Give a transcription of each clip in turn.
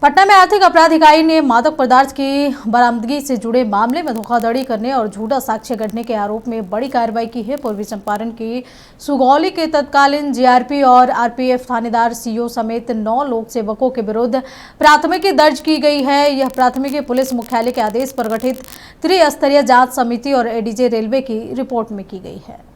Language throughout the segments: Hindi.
पटना में आर्थिक अपराध इकाई ने मादक पदार्थ की बरामदगी से जुड़े मामले में धोखाधड़ी करने और झूठा साक्ष्य गढ़ने के आरोप में बड़ी कार्रवाई की है। पूर्वी चंपारण की सुगौली के तत्कालीन जीआरपी और आरपीएफ थानेदार सीओ समेत 9 लोक सेवकों के विरुद्ध प्राथमिकी दर्ज की गई है। यह प्राथमिकी पुलिस मुख्यालय के आदेश पर गठित त्रिस्तरीय जांच समिति और एडीजे रेलवे की रिपोर्ट में की गई है।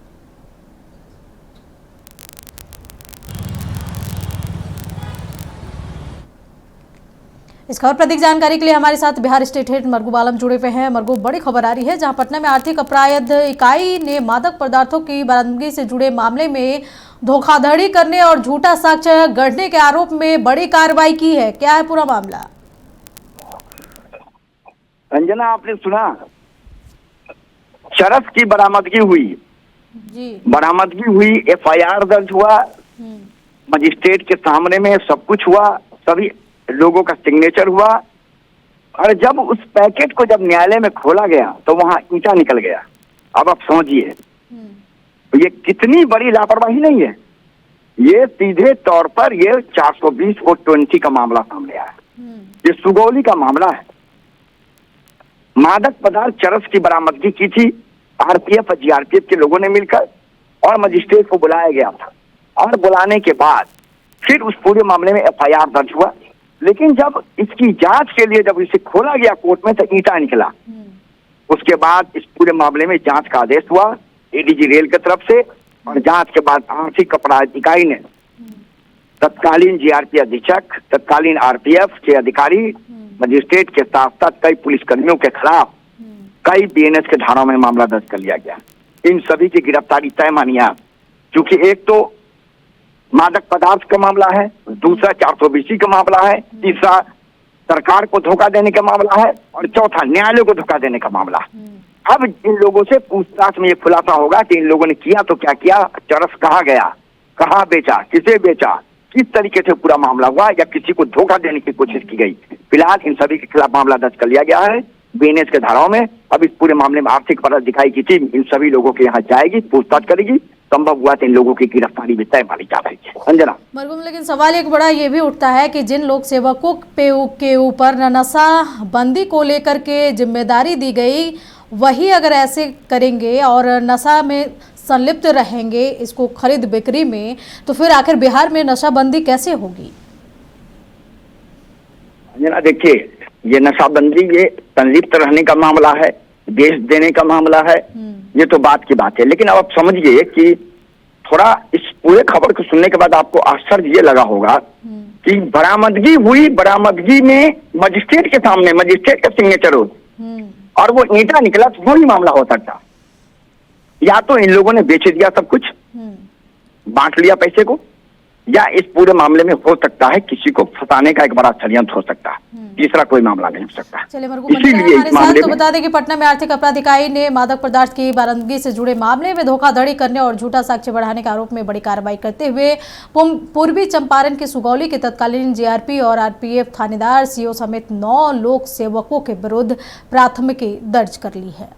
इस खबर पर अधिक जानकारी के लिए हमारे साथ बिहार स्टेट हेड मरगू बालम जुड़े हुए हैं। मरगू, बड़ी खबर आ रही है जहां पटना में आर्थिक अपराध इकाई ने मादक पदार्थों की बरामदगी से जुड़े मामले में धोखाधड़ी करने और झूठा साक्ष्य गढ़ने के आरोप में बड़ी कार्रवाई की है। क्या है पूरा मामला? अंजना, आपने सुना चरस की बरामदगी हुई जी। बरामदगी हुई, एफआईआर दर्ज हुआ, मजिस्ट्रेट के सामने में सब कुछ हुआ, सभी लोगों का सिग्नेचर हुआ। और जब उस पैकेट को जब न्यायालय में खोला गया तो वहां ईंटा निकल गया। अब आप समझिए ये कितनी बड़ी लापरवाही नहीं है। ये सीधे तौर पर ये 420 और 20 का मामला सामने आया। ये सुगौली का मामला है। मादक पदार्थ चरस की बरामदगी की थी आरपीएफ और जीआरपीएफ के लोगों ने मिलकर, और मजिस्ट्रेट को बुलाया गया था। और बुलाने के बाद फिर उस पूरे मामले में एफआईआर दर्ज हुआ। लेकिन जब इसकी जांच के लिए जब इसे खोला गया कोर्ट में तो ईंटा निकला। उसके बाद इस पूरे मामले में जांच का आदेश हुआ एडीजी रेल की तरफ से, और जांच के बाद आर्थिक अपराध इकाई ने तत्कालीन जीआरपी अधीक्षक, तत्कालीन आरपीएफ के अधिकारी, मजिस्ट्रेट के साथ साथ कई पुलिसकर्मियों के खिलाफ कई बीएनएस के धाराओं में मामला दर्ज कर लिया गया। इन सभी की गिरफ्तारी तय मानी है, क्योंकि एक तो मादक पदार्थ का मामला है, दूसरा 420 का मामला है, तीसरा सरकार को धोखा देने का मामला है, और चौथा न्यायालय को धोखा देने का मामला। अब इन लोगों से पूछताछ में ये खुलासा होगा कि इन लोगों ने किया तो क्या किया, चरस कहाँ गया, कहाँ बेचा, किसे बेचा, किस तरीके से पूरा मामला हुआ, या किसी को धोखा देने की कोशिश की गई। फिलहाल इन सभी के खिलाफ मामला दर्ज कर लिया गया है बीएनएस के धाराओं में। अब इस पूरे मामले में आर्थिक अपराध दिखाई की टीम इन सभी लोगों के यहाँ जाएगी, पूछताछ करेगी। संभव हुआ तो इन लोगों की गिरफ्तारी भी तय मानी जा रही है। अंजना, मरगुम, लेकिन सवाल एक बड़ा ये भी उठता है कि जिन लोक सेवकों के ऊपर नशा बंदी को लेकर के जिम्मेदारी दी गई, वही अगर ऐसे करेंगे और नशा में संलिप्त रहेंगे इसको खरीद बिक्री में, तो फिर आखिर बिहार में नशाबंदी कैसे होगी? अंजना, देखिए, ये नशाबंदी ये संलिप्त रहने का मामला है, बेच देने का मामला है, ये तो बात की बात है। लेकिन अब आप समझिए कि थोड़ा इस पूरे खबर को सुनने के बाद आपको आश्चर्य ये लगा होगा कि बरामदगी हुई, बरामदगी में मजिस्ट्रेट के सामने मजिस्ट्रेट का सिग्नेचर हो, और वो ईंटा निकला, तो वो ही मामला हो सकता। या तो इन लोगों ने बेच दिया सब कुछ, बांट लिया पैसे को, या इस पूरे मामले में हो सकता है किसी को फंसाने का एक बड़ा षड्यंत्र हो सकता है। तीसरा कोई मामला नहीं हो सकता। चलिए मरगू, हमारे साथ तो बता दें कि पटना में आर्थिक अपराध इकाई ने मादक पदार्थ की बरामदगी से जुड़े मामले में धोखाधड़ी करने और झूठा साक्ष्य बढ़ाने के आरोप में बड़ी कार्रवाई करते हुए पूर्वी चंपारण के सुगौली के तत्कालीन जीआरपी और आरपीएफ थानेदार सीओ समेत 9 लोक सेवकों के विरुद्ध प्राथमिकी दर्ज कर ली है।